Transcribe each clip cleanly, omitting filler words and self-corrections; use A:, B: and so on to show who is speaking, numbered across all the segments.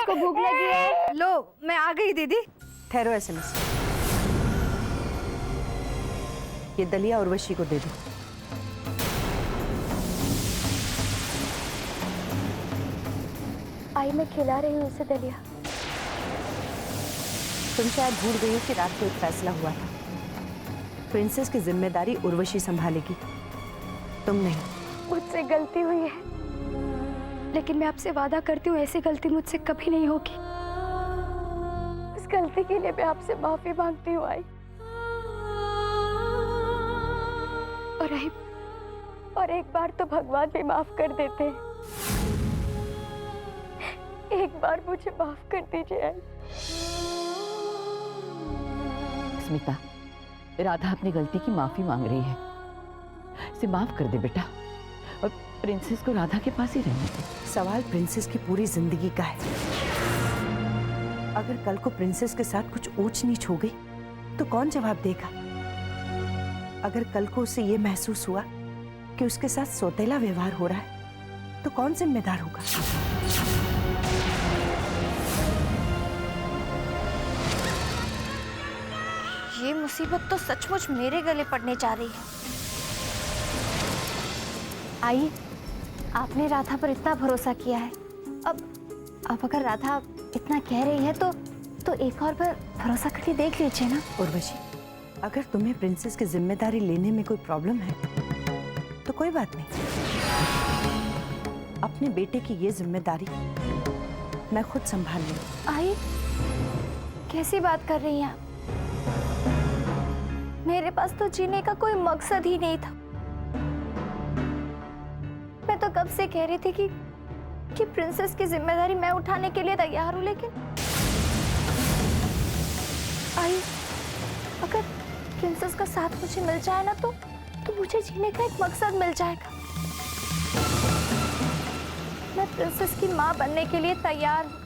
A: को भूख लगी है।
B: लो मैं आ गई दीदी।
C: ठहरो, एसएमएस ये दलिया उर्वशी को दे दो।
A: आई मैं खिला रही हूँ उसे दलिया।
C: तुम शायद भूल गई हो कि रात को एक फैसला हुआ था, प्रिंसेस की जिम्मेदारी उर्वशी संभालेगी, तुम नहीं।
A: मुझसे गलती हुई है, लेकिन मैं आपसे वादा करती हूँ ऐसी गलती मुझसे कभी नहीं होगी। उस गलती के लिए मैं आपसे माफी मांगती हूँ आई। और एक बार तो भगवान भी माफ कर देते हैं। एक बार मुझे माफ कर दीजिए आई।
D: स्मिता, राधा अपनी गलती की माफी मांग रही है, इसे माफ कर दे बेटा, और प्रिंसेस को राधा के पास ही रहने दे।
C: सवाल प्रिंसेस की पूरी जिंदगी का है। अगर कल को प्रिंसेस के साथ कुछ ऊंच नीच हो गई तो कौन जवाब देगा? अगर कल को उसे ये महसूस हुआ कि उसके साथ सौतेला व्यवहार हो रहा है तो कौन जिम्मेदार होगा?
A: ये मुसीबत तो सचमुच मेरे गले पड़ने जा रही है। आई, आपने राधा पर इतना भरोसा किया है, अब अगर राधा इतना कह रही है तो एक और बार भरोसा करके देख लीजिए ना।
C: उर्वशी, अगर तुम्हें प्रिंसेस की जिम्मेदारी लेने में कोई प्रॉब्लम है तो कोई बात नहीं, अपने बेटे की ये जिम्मेदारी मैं खुद संभाल लूंगी।
A: आई, कैसी बात कर रही हैं आप? मेरे पास तो जीने का कोई मकसद ही नहीं था। मैं तो कब से कह रही थी कि प्रिंसेस की जिम्मेदारी मैं उठाने के लिए तैयार हूं, लेकिन आई, अगर प्रिंसेस का साथ मुझे मिल जाए ना तो मुझे जीने का एक मकसद मिल जाएगा। मैं प्रिंसेस की मां बनने के लिए तैयार हूं।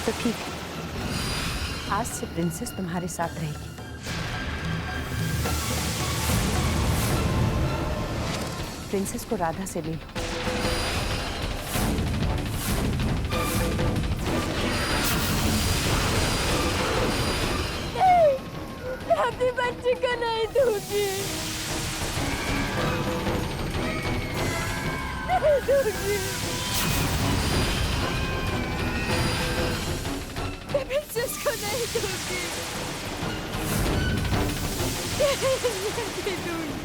C: तो ठीक है, आज से प्रिंसेस तुम्हारे साथ रहेगी। प्रिंसेस को राधा से ले लो।
A: अपने बच्चे का नहीं दूंगी, नहीं दूंगी। मैं प्रिंसेस को नहीं दूंगी, नहीं दूंगी, नहीं दूंगी।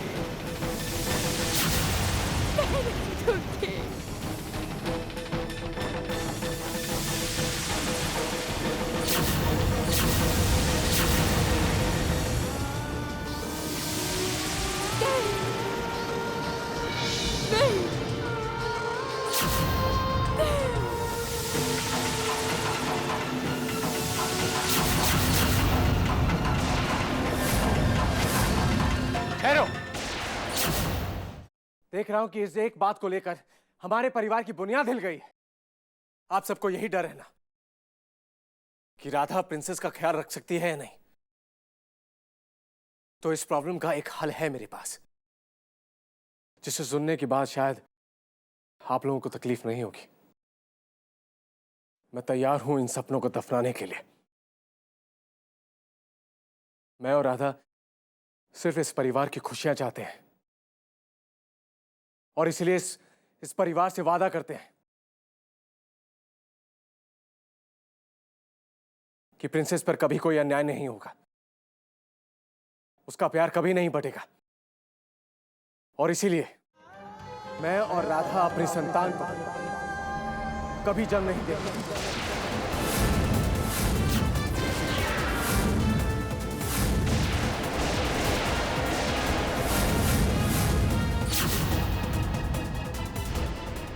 E: ठहरो, देख रहा हूं कि इस एक बात को लेकर हमारे परिवार की बुनियाद हिल गई है। आप सबको यही डर है ना कि राधा प्रिंसेस का ख्याल रख सकती है या नहीं? तो इस प्रॉब्लम का एक हल है मेरे पास, जिसे सुनने के बाद शायद आप लोगों को तकलीफ नहीं होगी। मैं तैयार हूं इन सपनों को दफनाने के लिए। मैं और राधा सिर्फ इस परिवार की खुशियां चाहते हैं, और इसलिए इस परिवार से वादा करते हैं कि प्रिंसेस पर कभी कोई अन्याय नहीं होगा, उसका प्यार कभी नहीं बटेगा। और इसीलिए मैं और राधा अपनी संतान को कभी जन्म नहीं देंगे।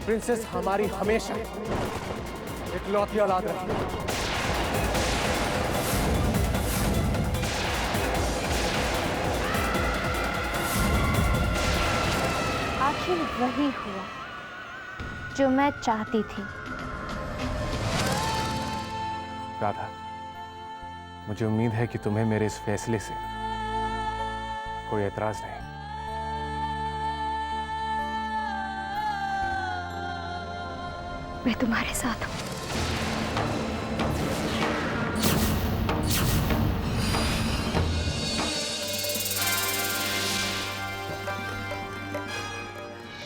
E: प्रिंसेस हमारी हमेशा इकलौती औलाद रही।
A: आखिर वही हुआ जो मैं चाहती थी।
E: राधा, मुझे उम्मीद है कि तुम्हें मेरे इस फैसले से कोई एतराज नहीं।
A: मैं तुम्हारे साथ हूँ।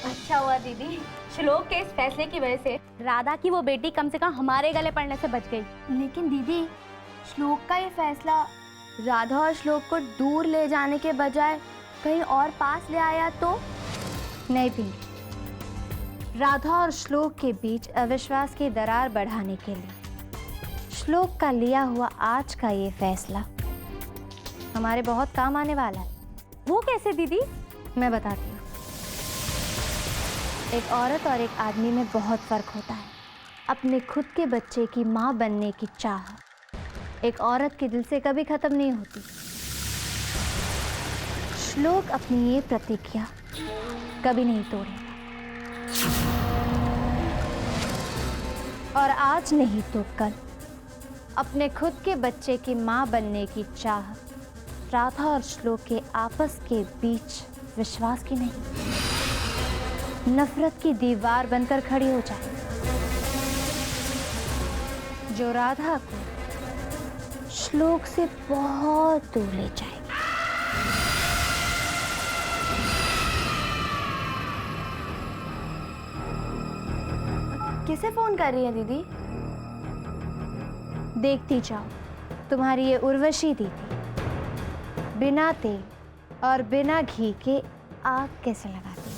B: अच्छा हुआ दीदी, श्लोक के इस फैसले की वजह से राधा की वो बेटी कम से कम हमारे गले पड़ने से बच गई। लेकिन दीदी, श्लोक का ये फैसला राधा और श्लोक को दूर ले जाने के बजाय कहीं और पास ले आया तो? नहीं पिंकी, राधा और श्लोक के बीच अविश्वास की दरार बढ़ाने के लिए श्लोक का लिया हुआ आज का ये फैसला हमारे बहुत काम आने वाला है। वो कैसे दीदी? मैं बताती हूँ। एक औरत और एक आदमी में बहुत फर्क होता है। अपने खुद के बच्चे की माँ बनने की चाह एक औरत के दिल से कभी खत्म नहीं होती। श्लोक अपनी ये प्रतिज्ञा कभी नहीं तोड़ेगा, और आज नहीं तो कल अपने खुद के बच्चे की माँ बनने की चाह राधा और श्लोक के आपस के बीच विश्वास की नहीं, नफरत की दीवार बनकर खड़ी हो जाए, जो राधा को श्लोक से बहुत दूर ले जाए। किसे फोन कर रही है दीदी? देखती जाओ, तुम्हारी ये उर्वशी दीदी बिना तेल और बिना घी के आग कैसे लगाती है।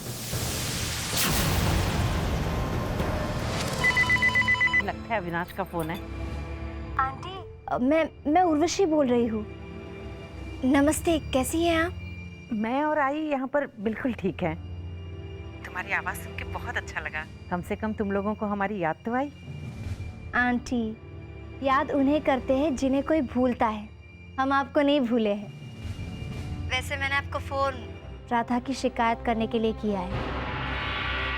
F: लगता है अविनाश का फोन है।
B: आंटी, मैं उर्वशी बोल रही हूँ। नमस्ते, कैसी हैं आप?
F: मैं और आई यहाँ पर बिल्कुल ठीक है। तुम्हारी आवाज़ सुन के बहुत अच्छा लगा। कम से कम तुम लोगों को हमारी याद तो आई।
B: आंटी, याद उन्हें करते हैं जिन्हें कोई भूलता है। हम आपको नहीं भूले हैं। वैसे मैंने आपको फ़ोन राधा की शिकायत करने के लिए किया है।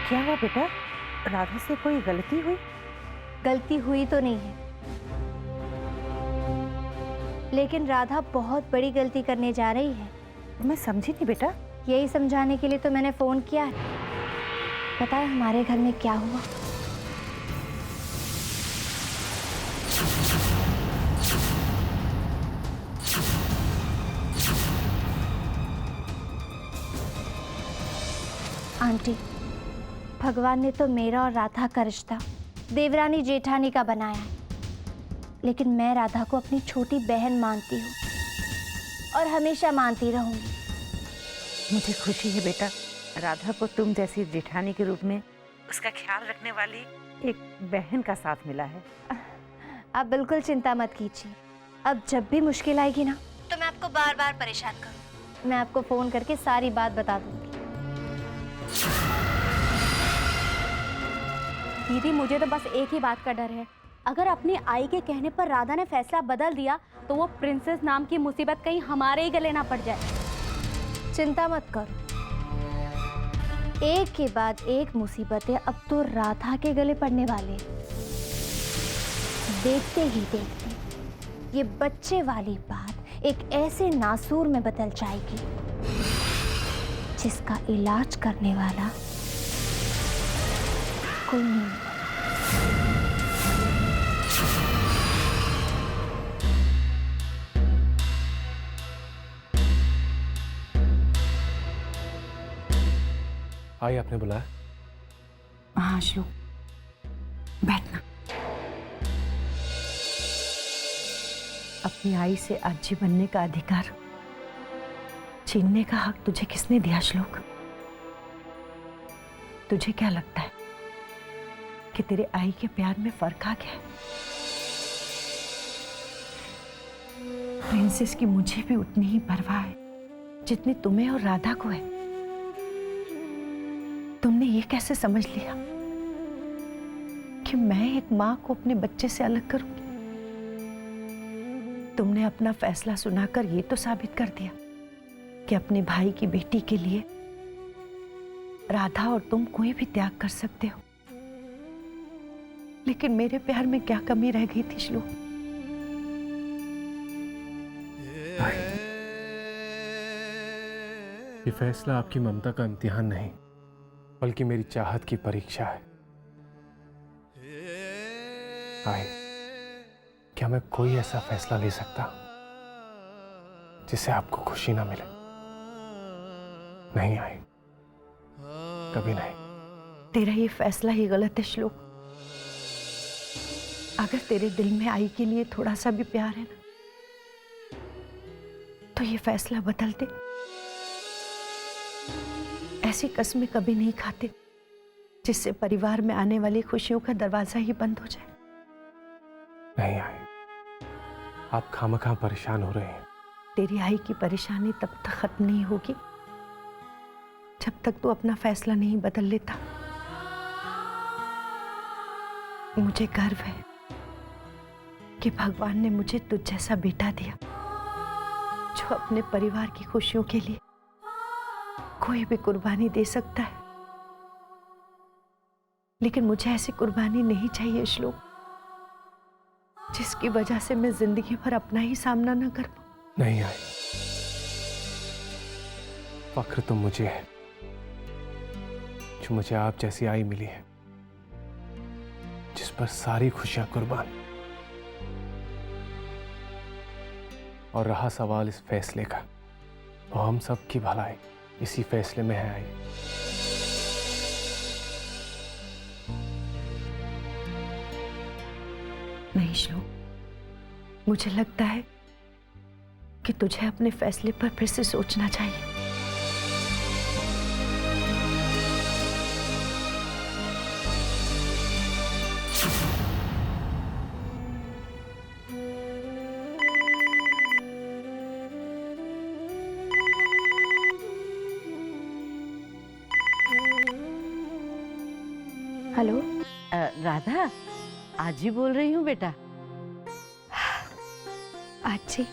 F: क्या हुआ बेटा? राधा से कोई गलती हुई?
B: गलती हुई तो नहीं है, लेकिन राधा बहुत बड़ी गलती करने जा रही है।
F: मैं समझी नहीं बेटा।
B: यही समझाने के लिए तो मैंने फ़ोन किया है। पता है हमारे घर में क्या हुआ? आंटी, भगवान ने तो मेरा और राधा का रिश्ता देवरानी जेठानी का बनाया है, लेकिन मैं राधा को अपनी छोटी बहन मानती हूँ और हमेशा मानती रहूंगी।
F: मुझे खुशी है बेटा, राधा को तुम जैसी जेठानी के रूप में उसका ख्याल रखने वाली एक बहन का साथ मिला है।
B: आप बिल्कुल चिंता मत कीजिए। अब जब भी मुश्किल आएगी ना, तो मैं आपको बार बार परेशान करूँ। मैं आपको फ़ोन करके सारी बात बता दूंगी। दीदी, मुझे तो बस एक ही बात का डर है। अगर अपनी आई के कहने पर राधा ने फैसला बदल दिया तो वो प्रिंसेस नाम की मुसीबत कहीं हमारे ही गले ना पड़ जाए। चिंता मत करो, एक के बाद एक मुसीबतें अब तो राधा के गले पड़ने वाले। देखते ही देखते ये बच्चे वाली बात एक ऐसे नासूर में बदल जाएगी जिसका इलाज करने वाला कोई नहीं।
E: आई, आपने बुलाया?
C: हाँ श्लोक, बैठना। अपनी आई से आजी बनने का अधिकार छीनने का हक तुझे किसने दिया श्लोक? तुझे क्या लगता है कि तेरे आई के प्यार में फर्क आ गया है? प्रिंसेस की मुझे भी उतनी ही परवाह है जितनी तुम्हें और राधा को है। तुमने ये कैसे समझ लिया कि मैं एक मां को अपने बच्चे से अलग करूंगी? तुमने अपना फैसला सुनाकर ये तो साबित कर दिया कि अपने भाई की बेटी के लिए राधा और तुम कोई भी त्याग कर सकते हो। लेकिन मेरे प्यार में क्या कमी रह गई थी श्लोक?
E: ये फैसला आपकी ममता का इम्तिहान नहीं, बल्कि मेरी चाहत की परीक्षा है। आई, क्या मैं कोई ऐसा फैसला ले सकता जिससे आपको खुशी ना मिले? नहीं आई, कभी नहीं।
C: तेरा ये फैसला ही गलत है श्लोक। अगर तेरे दिल में आई के लिए थोड़ा सा भी प्यार है ना, तो ये फैसला बदल दे। ऐसी कस्में कभी नहीं खाते जिससे परिवार में आने वाली खुशियों का दरवाजा ही बंद हो जाए।
E: नहीं आई, आप खामखा परेशान हो रहे हैं।
C: तेरी आई की परेशानी तब तक खत्म नहीं होगी जब तक तू अपना फैसला नहीं बदल लेता। मुझे गर्व है कि भगवान ने मुझे तुझ जैसा बेटा दिया जो अपने परिवार की खुशियों के लिए कोई भी कुर्बानी दे सकता है। लेकिन मुझे ऐसी कुर्बानी नहीं चाहिए श्लोक, जिसकी वजह से मैं जिंदगी भर अपना ही सामना न कर पाऊं।
E: नहीं आई, फख्र तो मुझे है जो मुझे आप जैसी आई मिली है, जिस पर सारी खुशियां कुर्बान। और रहा सवाल इस फैसले का, तो हम सब की भलाई इसी फैसले में है आई।
C: नहीं श्लोक, मुझे लगता है कि तुझे अपने फैसले पर फिर से सोचना चाहिए।
A: हेलो।
D: राधा, आज ही बोल रही हूँ बेटा।
A: आज जी,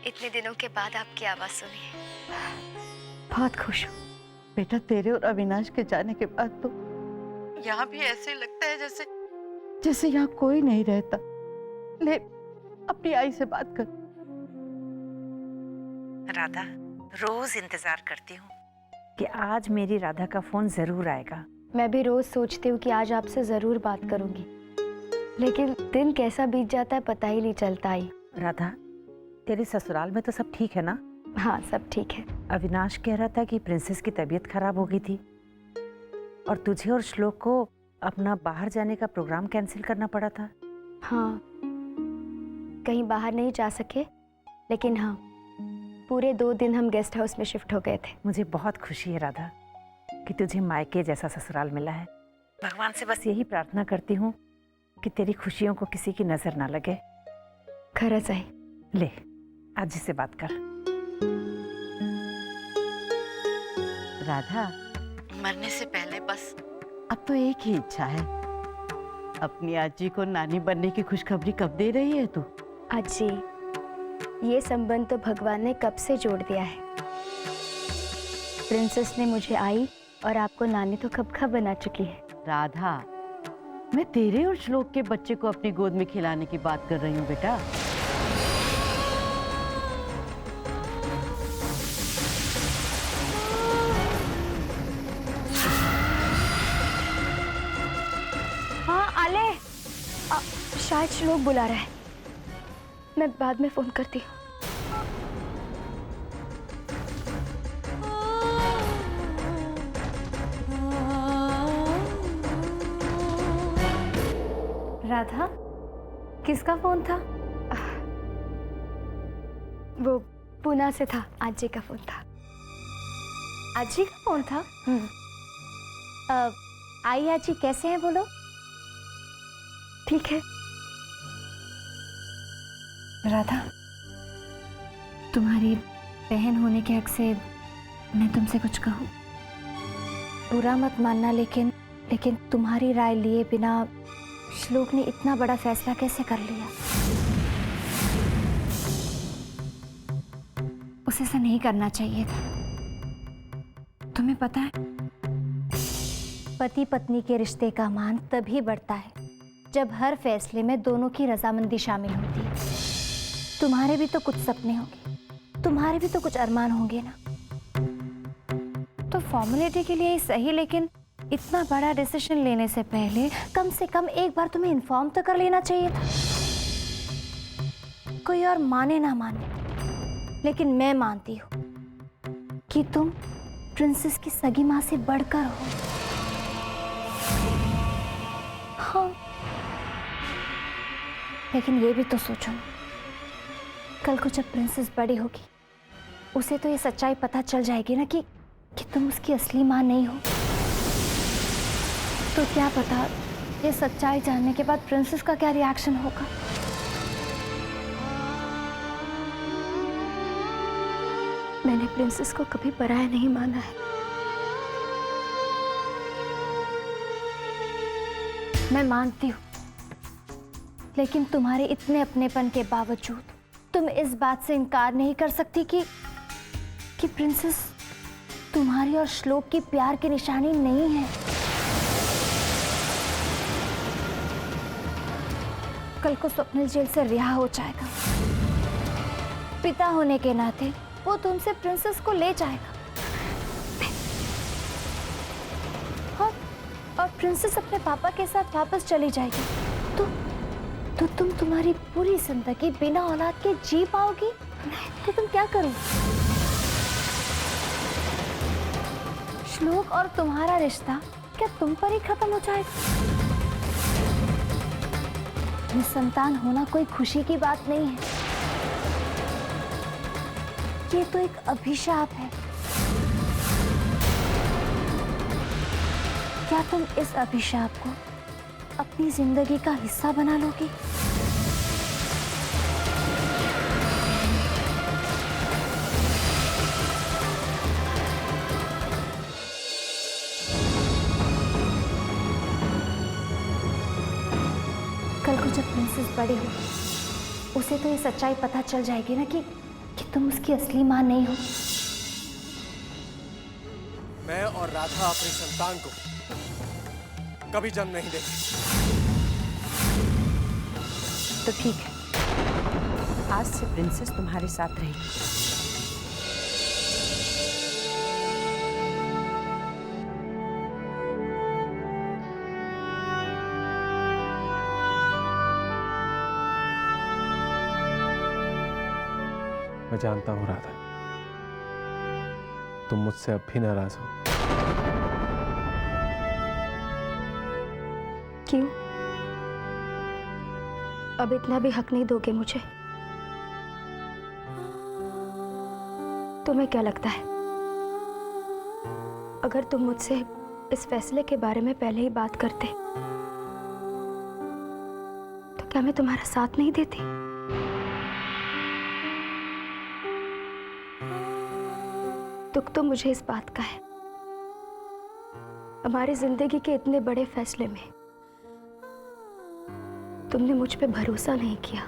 A: इतने दिनों के बाद आपकी आवाज सुनी, बहुत खुश हूँ।
D: बेटा, तेरे और अविनाश के जाने के बाद तो यहाँ भी ऐसे लगता है जैसे जैसे यहाँ कोई नहीं रहता। ले, अपनी आई से बात कर।
F: राधा, रोज इंतजार करती हूँ कि आज मेरी राधा का फोन जरूर आएगा।
A: मैं भी रोज सोचती हूँ कि आज आपसे जरूर बात करूंगी, लेकिन दिन कैसा बीत जाता है पता ही नहीं चलता। आई
F: राधा, तेरे ससुराल में तो सब ठीक है ना?
A: हाँ, सब ठीक है।
F: अविनाश कह रहा था कि प्रिंसेस की तबीयत खराब हो गई थी और तुझे और श्लोक को अपना बाहर जाने का प्रोग्राम कैंसिल करना पड़ा था।
A: हाँ, कहीं बाहर नहीं जा सके, लेकिन हाँ, पूरे 2 दिन हम गेस्ट हाउस में शिफ्ट हो गए थे।
F: मुझे बहुत खुशी है राधा कि तुझे मायके जैसा ससुराल मिला है। भगवान से बस यही प्रार्थना करती हूँ कि तेरी खुशियों को किसी की नजर ना लगे।
A: खरच आहे।
F: ले, आज से बात कर।
D: राधा, मरने से पहले बस अब तो एक ही इच्छा है, अपनी आजी को नानी बनने की खुशखबरी कब दे रही है तू?
A: आजी, ये संबंध तो भगवान ने कब से जोड़ दिया है। प्रिंसेस ने मुझे आई और आपको नानी तो कब का बना चुकी है।
D: राधा, मैं तेरे और श्लोक के बच्चे को अपनी गोद में खिलाने की बात कर रही हूँ बेटा।
A: हाँ, आले। शायद श्लोक बुला रहा है, मैं बाद में फोन करती हूँ।
B: राधा, किसका फोन था?
A: वो पुणे से था, आजी का फोन था।
B: आजी का फोन था? आई आजी कैसे हैं बोलो?
A: ठीक है। राधा, तुम्हारी बहन होने के हक से मैं तुमसे कुछ कहूँ? बुरा मत मानना, लेकिन तुम्हारी राय लिए बिना श्लोक ने इतना बड़ा फैसला कैसे कर लिया? उसे ऐसा नहीं करना चाहिए था। तुम्हें पता है,
B: पति पत्नी के रिश्ते का मान तभी बढ़ता है जब हर फैसले में दोनों की रजामंदी शामिल होती है। तुम्हारे भी तो कुछ सपने होंगे, तुम्हारे भी तो कुछ अरमान होंगे ना। तो फॉर्मेलिटी के लिए ही सही, लेकिन
A: इतना बड़ा डिसीजन लेने से पहले कम से कम एक बार तुम्हें इन्फॉर्म तो कर लेना चाहिए था। कोई और माने ना माने, लेकिन मैं मानती हूँ कि तुम प्रिंसेस की सगी माँ से बढ़कर हो। हाँ, लेकिन ये भी तो सोचो, कल को जब प्रिंसेस बड़ी होगी उसे तो ये सच्चाई पता चल जाएगी ना कि तुम उसकी असली माँ नहीं हो। तो क्या पता ये सच्चाई जानने के बाद प्रिंसेस का क्या रिएक्शन होगा। मैंने प्रिंसेस को कभी पराया नहीं माना है। मैं मानती हूँ, लेकिन तुम्हारे इतने अपनेपन के बावजूद तुम इस बात से इनकार नहीं कर सकती कि प्रिंसेस तुम्हारी और श्लोक की प्यार की निशानी नहीं है। कल को स्वप्निल जेल से रिहा हो जाएगा, पिता होने के नाते वो तुमसे प्रिंसेस को ले जाएगा और प्रिंसेस अपने पापा के साथ वापस चली जाएगी। तो तुम तुम्हारी पूरी जिंदगी बिना औलाद के जी पाओगी? तो तुम क्या करोगे? श्लोक और तुम्हारा रिश्ता क्या तुम पर ही खत्म हो जाएगा? निसंतान होना कोई खुशी की बात नहीं है, ये तो एक अभिशाप है। क्या तुम इस अभिशाप को अपनी जिंदगी का हिस्सा बना लोगी? कल को जब प्रिंसेस बड़ी हो उसे तो ये सच्चाई पता चल जाएगी ना कि तुम उसकी असली माँ नहीं हो।
E: मैं और राधा अपनी संतान को कभी जन्म नहीं देंगे।
C: तो ठीक है, आज से प्रिंसेस तुम्हारे साथ रहेगी।
E: मैं जानता हूँ राधा, तुम मुझसे अब भी नाराज हो।
A: क्यों? अब इतना भी हक नहीं दोगे मुझे? तुम्हें क्या लगता है, अगर तुम मुझसे इस फैसले के बारे में पहले ही बात करते तो क्या मैं तुम्हारा साथ नहीं देती? दुख तो मुझे इस बात का है, हमारी जिंदगी के इतने बड़े फैसले में तुमने मुझ पे भरोसा नहीं किया।